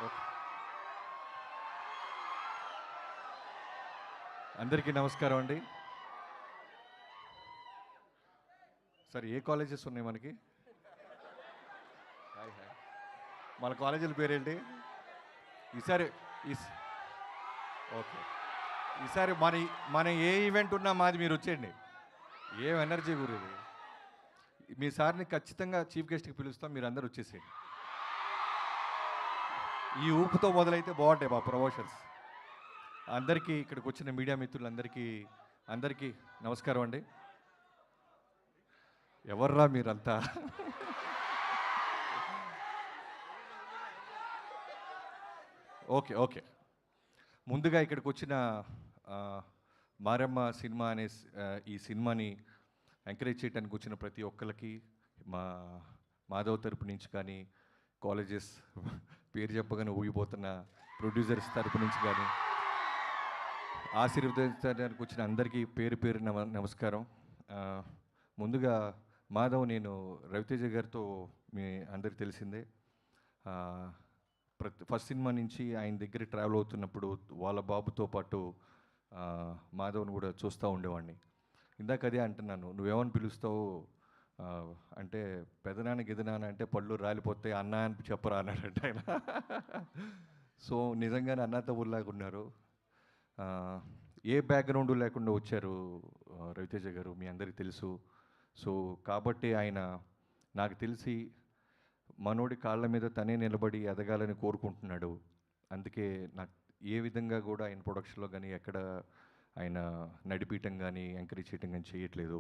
Okay. అందరికీ నమస్కారం అండి. సరే, ఏ కాలేజెస్ ఉన్నాయి మనకి? Hi hi. మన కాలేజీల పేరేంటి ఈసారి? ఓకే, ఈసారి మన ఏ ఈవెంట్ ఉన్నా మాది మీరు వచ్చేయండి. ఏం ఎనర్జీ గురించి. మీ సార్ని ఖచ్చితంగా చీఫ్ గెస్ట్కి పిలుస్తాం, మీరు అందరు వచ్చేసేయండి. ఈ ఊపుతో మొదలైతే బాగుంటాయి మా ప్రమోషన్స్. అందరికీ, ఇక్కడికి వచ్చిన మీడియా మిత్రులందరికీ నమస్కారం అండి. ఎవర్రా మీరంతా? Okay okay. ముందుగా ఇక్కడికి వచ్చిన మారమ్మ సినిమా అనే ఈ సినిమాని ఎంకరేజ్ చేయడానికి వచ్చిన ప్రతి ఒక్కరికి, మా మాధవ్ తరపు నుంచి కానీ, కాలేజెస్ పేరు చెప్పగానే ఊగిపోతున్న ప్రొడ్యూసర్స్ తరపు నుంచి కానీ, ఆశీర్వదించడానికి వచ్చిన అందరికీ పేరు పేరు నమస్కారం. ముందుగా మాధవ్, నేను రవితేజ గారితో మీ అందరికి తెలిసిందే. ఫస్ట్ సినిమా నుంచి ఆయన దగ్గర ట్రావెల్ అవుతున్నప్పుడు వాళ్ళ బాబుతో పాటు మాధవ్ని కూడా చూస్తూ ఉండేవాడిని. ఇందాక అదే అంటున్నాను, నువ్వేమని పిలుస్తావు అంటే, పెదనాన్న గిదనాన్న అంటే పళ్ళు రాలిపోతే అన్న అని చెప్పరా అన్నాడంటే ఆయన. సో నిజంగానే అన్న తమ్ముళ్ళలాగా ఉన్నారు. ఏ బ్యాక్గ్రౌండ్ లేకుండా వచ్చారు రవితేజ గారు, మీ అందరికీ తెలుసు. సో కాబట్టి ఆయన నాకు తెలిసి మనోడి కాళ్ళ మీద తనే నిలబడి ఎదగాలని కోరుకుంటున్నాడు. అందుకే నాకు ఏ విధంగా కూడా ఆయన ప్రొడక్షన్లో కానీ ఎక్కడ ఆయన నడిపించడం కానీ ఎంకరేజ్ చేయటం కానీ చేయట్లేదు.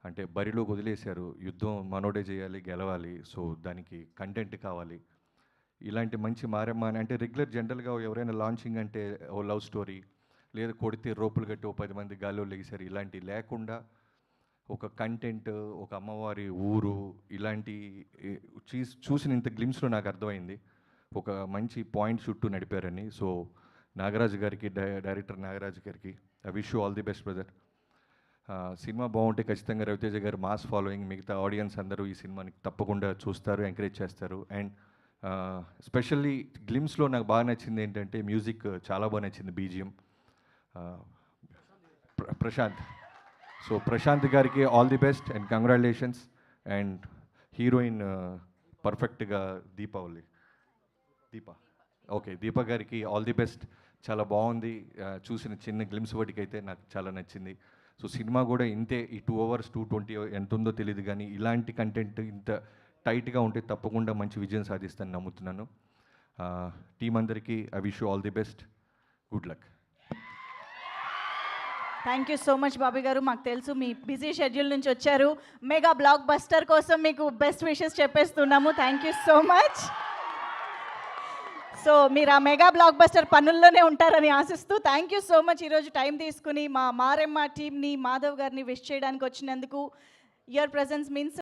అంటే బరిలో వదిలేశారు, యుద్ధం మనోడే చేయాలి, గెలవాలి. సో దానికి కంటెంట్ కావాలి. ఇలాంటి మంచి మారమ్మ అంటే రెగ్యులర్ జనరల్గా ఎవరైనా లాంచింగ్ అంటే ఓ లవ్ స్టోరీ, లేదా కొడితే రోపులు కట్టి ఓ 10 మంది గాల్లో లెగిసారు, ఇలాంటివి లేకుండా ఒక కంటెంట్, ఒక అమ్మవారి ఊరు, ఇలాంటి చూసిన ఇంత గ్లిమ్స్లో నాకు అర్థమైంది ఒక మంచి పాయింట్ చుట్టూ నడిపారని. సో నాగరాజు గారికి, డైరెక్టర్ నాగరాజు గారికి I wish you all the best brother. Cinema బాగుంటే ఖచ్చితంగా రవితేజ గారు మాస్ ఫాలోయింగ్, మిగతా ఆడియన్స్ అందరూ ఈ సినిమాని తప్పకుండా చూస్తారు, ఎంకరేజ్ చేస్తారు. అండ్ స్పెషల్లీ గ్లిమ్స్లో నాకు బాగా నచ్చింది ఏంటంటే మ్యూజిక్ చాలా బాగా నచ్చింది, బీజిఎం. ప్రశాంత్, సో ప్రశాంత్ గారికి all the best and congratulations. And heroine పర్ఫెక్ట్గా దీప గారికి ఆల్ ది బెస్ట్. చాలా బాగుంది, చూసిన చిన్న గ్లిమ్స్ వాటికి అయితే నాకు చాలా నచ్చింది. సో సినిమా కూడా ఇంతే, ఈ 2 hours 220 ఎంత ఉందో తెలియదు, కానీ ఇలాంటి కంటెంట్ ఇంత టైట్గా ఉంటే తప్పకుండా మంచి విజయం సాధిస్తానని నమ్ముతున్నాను. టీం అందరికీ I wish you all the best, good luck. Thank you so much Bobby గారు. మాకు తెలుసు మీ బిజీ షెడ్యూల్ నుంచి వచ్చారు, మెగా బ్లాక్ బస్టర్ కోసం మీకు బెస్ట్ విషెస్ చెప్పేస్తున్నాము. Thank you so much. So మీరు ఆ మెగా బ్లాక్ బస్టర్ పనుల్లోనే ఉంటారని ఆశిస్తూ థ్యాంక్ యూ సో మచ్. ఈరోజు టైం తీసుకుని మా మారెమ్మ టీమ్ని, మాధవ్ గారిని విష్ చేయడానికి వచ్చినందుకు. Your presence means